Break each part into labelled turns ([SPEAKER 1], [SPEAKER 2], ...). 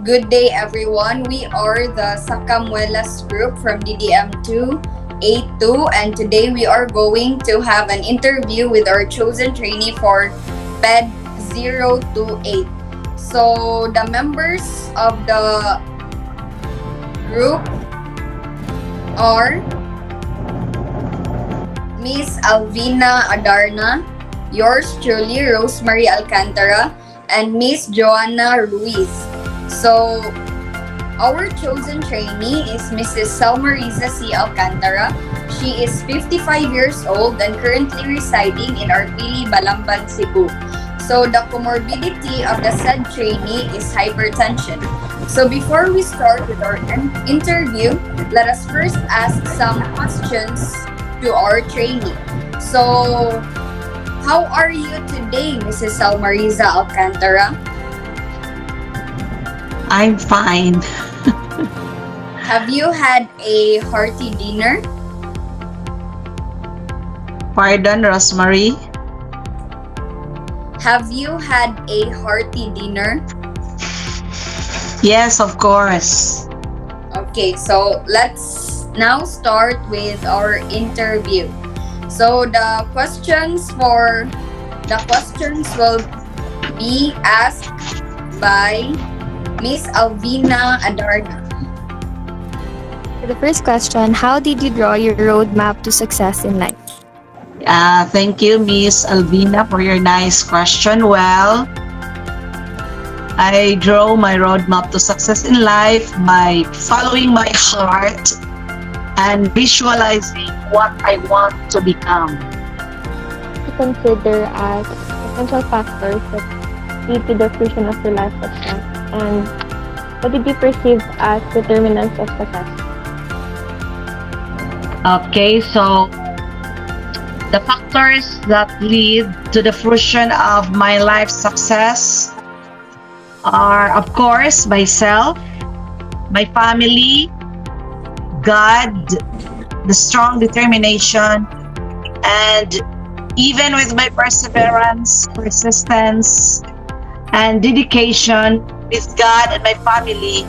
[SPEAKER 1] Good day, everyone. We are the Sacamuelas group from DDM2 A2, and today we are going to have an interview with our chosen trainee for PED 028. So, the members of the group are Miss Alvina Adarna, yours truly, Rosemarie Alcantara, and Miss Johanah Ruiz. So, our chosen trainee is Mrs. Riza C. Alcantara. She is 55 years old and currently residing in Arpili, Balamban, Cebu. So, the comorbidity of the said trainee is hypertension. So, before we start with our interview, let us first ask some questions to our trainee. So, how are you today, Mrs. Riza Alcantara?
[SPEAKER 2] I'm fine.
[SPEAKER 1] Have you had a hearty dinner?
[SPEAKER 2] Pardon, Rosemarie?
[SPEAKER 1] Have you had a hearty dinner?
[SPEAKER 2] Yes, of course.
[SPEAKER 1] Okay, so let's now start with our interview. So the questions will be asked by Miss Alvina Adarna.
[SPEAKER 3] For the first question, how did you draw your roadmap to success in life?
[SPEAKER 2] Thank you, Miss Alvina, for your nice question. Well, I draw my roadmap to success in life by following my heart and visualizing what I want to become.
[SPEAKER 3] To consider as essential factors that lead to the fruition of your life success, and what did you perceive as determinants of success?
[SPEAKER 2] Okay, so the factors that lead to the fruition of my life success are, of course, myself, my family, God, the strong determination, and even with my perseverance, persistence, and dedication with God and my family,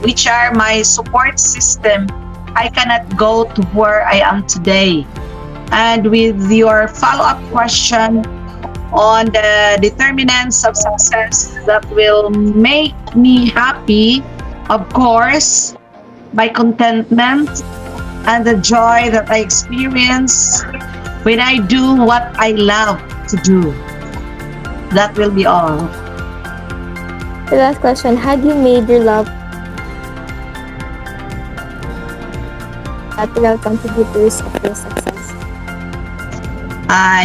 [SPEAKER 2] which are my support system, I cannot go to where I am today. And with your follow-up question on the determinants of success that will make me happy, of course, my contentment and the joy that I experience when I do what I love to do. That will be all.
[SPEAKER 3] The last question, had you made your love lateral contributors of your success?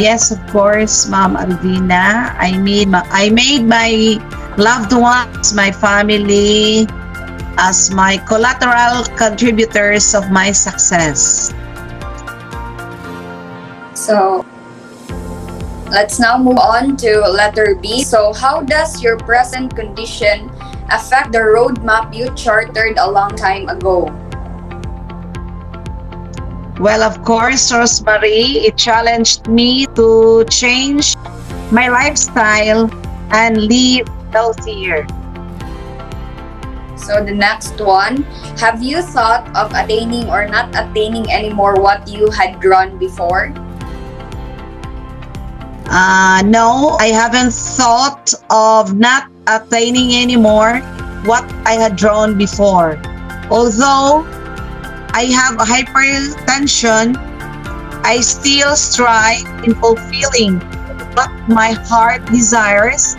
[SPEAKER 2] Yes, of course, Ma'am Alvina. I made my loved ones, my family, as my collateral contributors of my success.
[SPEAKER 1] So, let's now move on to letter B. So, how does your present condition affect the roadmap you chartered a long time ago?
[SPEAKER 2] Well, of course, Rosemarie, it challenged me to change my lifestyle and live healthier.
[SPEAKER 1] So the next one, have you thought of attaining or not attaining anymore what you had drawn before?
[SPEAKER 2] No, I haven't thought of not attaining anymore what I had drawn before. Although I have hypertension, I still strive in fulfilling what my heart desires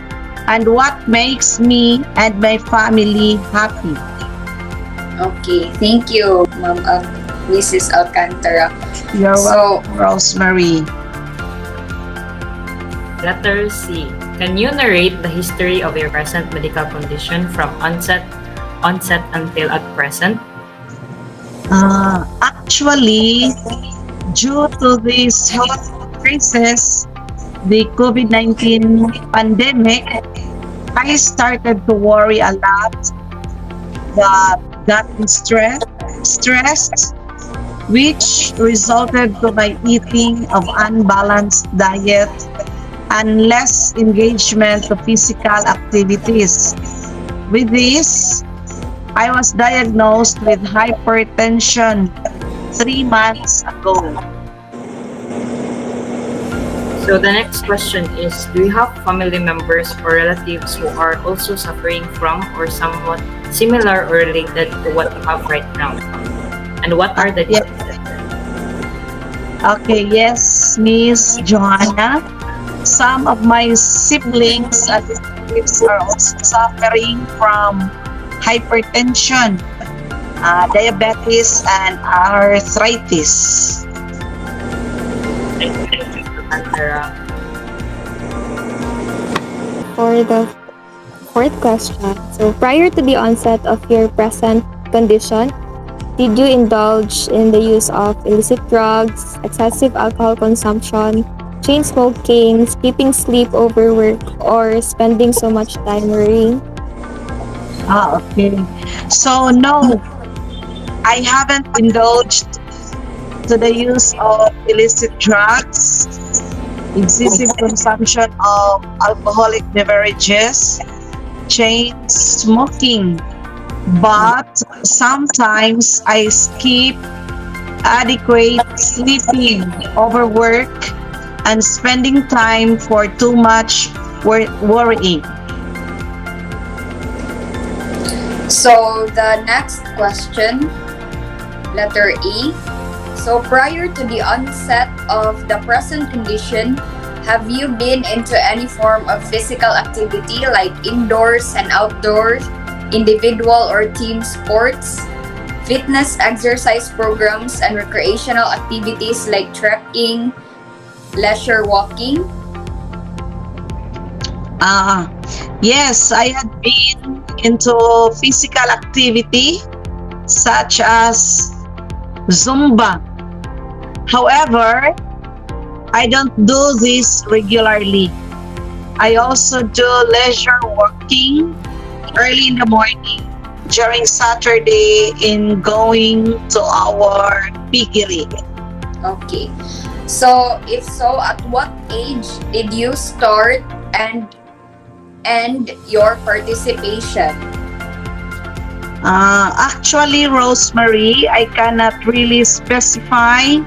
[SPEAKER 2] and what makes me and my family happy.
[SPEAKER 1] Okay, thank you, Mrs. Alcantara.
[SPEAKER 2] You're welcome, Rosemarie.
[SPEAKER 4] Letter C. Can you narrate the history of your present medical condition from onset until at present?
[SPEAKER 2] Actually, due to this health crisis, the COVID-19 pandemic, I started to worry a lot, that got me stressed, which resulted to my eating of unbalanced diet and less engagement to physical activities. With this, I was diagnosed with hypertension 3 months ago.
[SPEAKER 4] So the next question is, do you have family members or relatives who are also suffering from or somewhat similar or related to what you have right now? And what are the
[SPEAKER 2] Yes. Okay, yes, Miss Johanna. Some of my siblings and relatives are also suffering from hypertension, diabetes, and arthritis.
[SPEAKER 4] Alcantara?
[SPEAKER 3] For the fourth question, so prior to the onset of your present condition, did you indulge in the use of illicit drugs, excessive alcohol consumption, chain smoking, skipping sleep over work, or spending so much time worrying?
[SPEAKER 2] Okay. So, no, I haven't indulged to the use of illicit drugs, excessive consumption of alcoholic beverages, chain smoking, but sometimes I skip adequate sleeping, overwork, and spending time for too much worrying.
[SPEAKER 1] So the next question, letter E. So prior to the onset of the present condition, have you been into any form of physical activity like indoors and outdoors, individual or team sports, fitness exercise programs, and recreational activities like trekking, leisure walking?
[SPEAKER 2] Yes, I had been into physical activity such as Zumba. However, I don't do this regularly. I also do leisure walking early in the morning during Saturday in going to our piggery.
[SPEAKER 1] Okay. So if so, at what age did you start and end your participation?
[SPEAKER 2] Actually, Rosemarie, I cannot really specify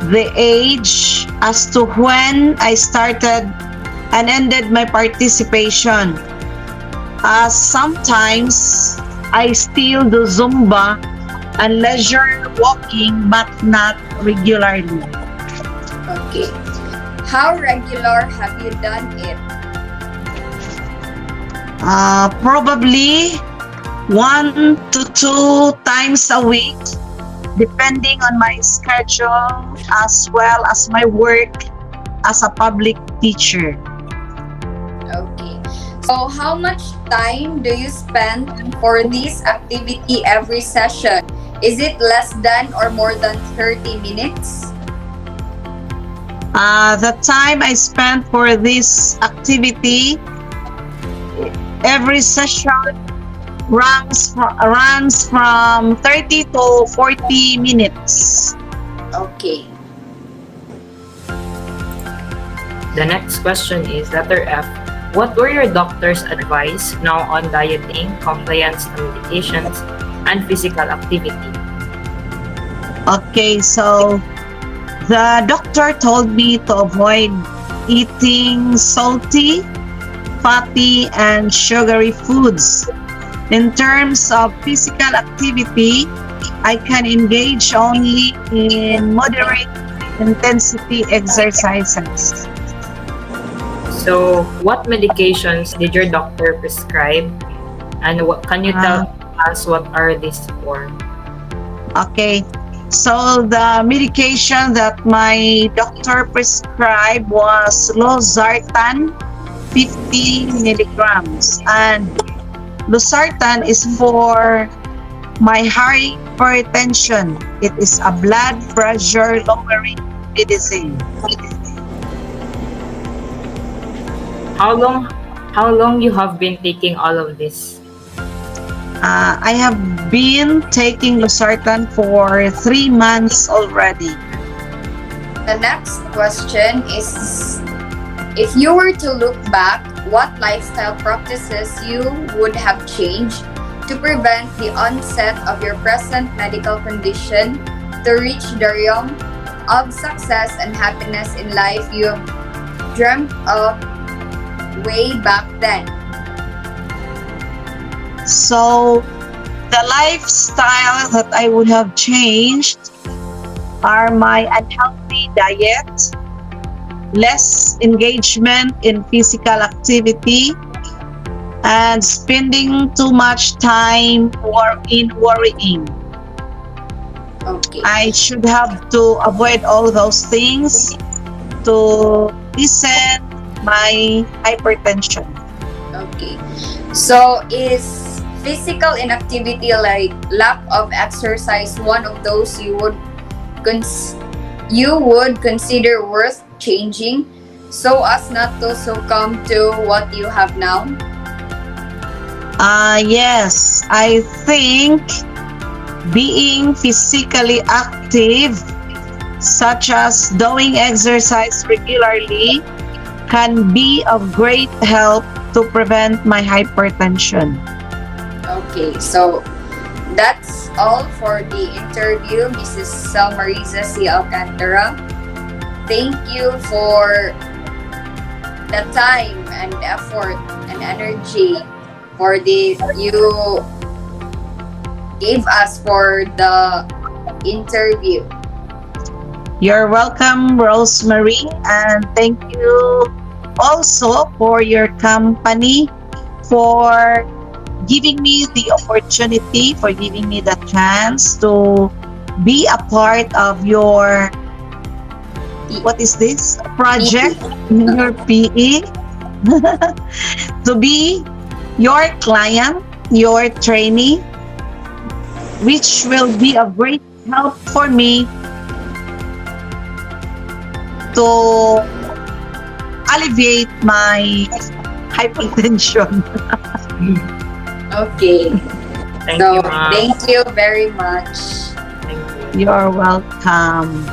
[SPEAKER 2] the age as to when I started and ended my participation. Sometimes I still do Zumba and leisure walking, but not regularly.
[SPEAKER 1] Okay. How regular have you done it?
[SPEAKER 2] Probably 1 to 2 times a week, depending on my schedule as well as my work as a public teacher.
[SPEAKER 1] Okay. So how much time do you spend for this activity every session? Is it less than or more than 30 minutes?
[SPEAKER 2] The time I spent for this activity, every session runs from 30 to 40 minutes.
[SPEAKER 1] Okay.
[SPEAKER 4] The next question is letter F. What were your doctor's advice now on dieting, compliance to medications, and physical activity?
[SPEAKER 2] Okay, so the doctor told me to avoid eating salty, fatty, and sugary foods. In terms of physical activity, I can engage only in moderate intensity exercises.
[SPEAKER 4] So, what medications did your doctor prescribe? And what can you tell us what are these for?
[SPEAKER 2] Okay, so the medication that my doctor prescribed was losartan, 50 milligrams. And losartan is for my hypertension. It is a blood pressure lowering medicine.
[SPEAKER 4] How long you have been taking all of this?
[SPEAKER 2] I have been taking losartan for 3 months already.
[SPEAKER 1] The next question is, if you were to look back, what lifestyle practices you would have changed to prevent the onset of your present medical condition, to reach the realm of success and happiness in life you have dreamt of way back then?
[SPEAKER 2] So, the lifestyle that I would have changed are my unhealthy diet, less engagement in physical activity, and spending too much time in worrying.
[SPEAKER 1] Okay.
[SPEAKER 2] I should have to avoid all those things to lessen my hypertension.
[SPEAKER 1] Okay. So is physical inactivity, like lack of exercise, one of those you would consider worth changing so as not to succumb to what you have now?
[SPEAKER 2] Yes, I think being physically active, such as doing exercise regularly, can be of great help to prevent my hypertension.
[SPEAKER 1] Okay, so that's all for the interview, Mrs. Marisa C. Alcantara. Thank you for the time and effort and energy for the you gave us for the interview.
[SPEAKER 2] You're welcome, Rosemarie, and thank you also for your company, for giving me the opportunity, for giving me the chance to be a part of your, what is this, project in your PE, to be your client, your trainee, which will be a great help for me to alleviate my hypertension.
[SPEAKER 1] Okay.
[SPEAKER 4] Thank you, ma'am.
[SPEAKER 1] Thank you very much.
[SPEAKER 4] Thank you.
[SPEAKER 2] You're welcome.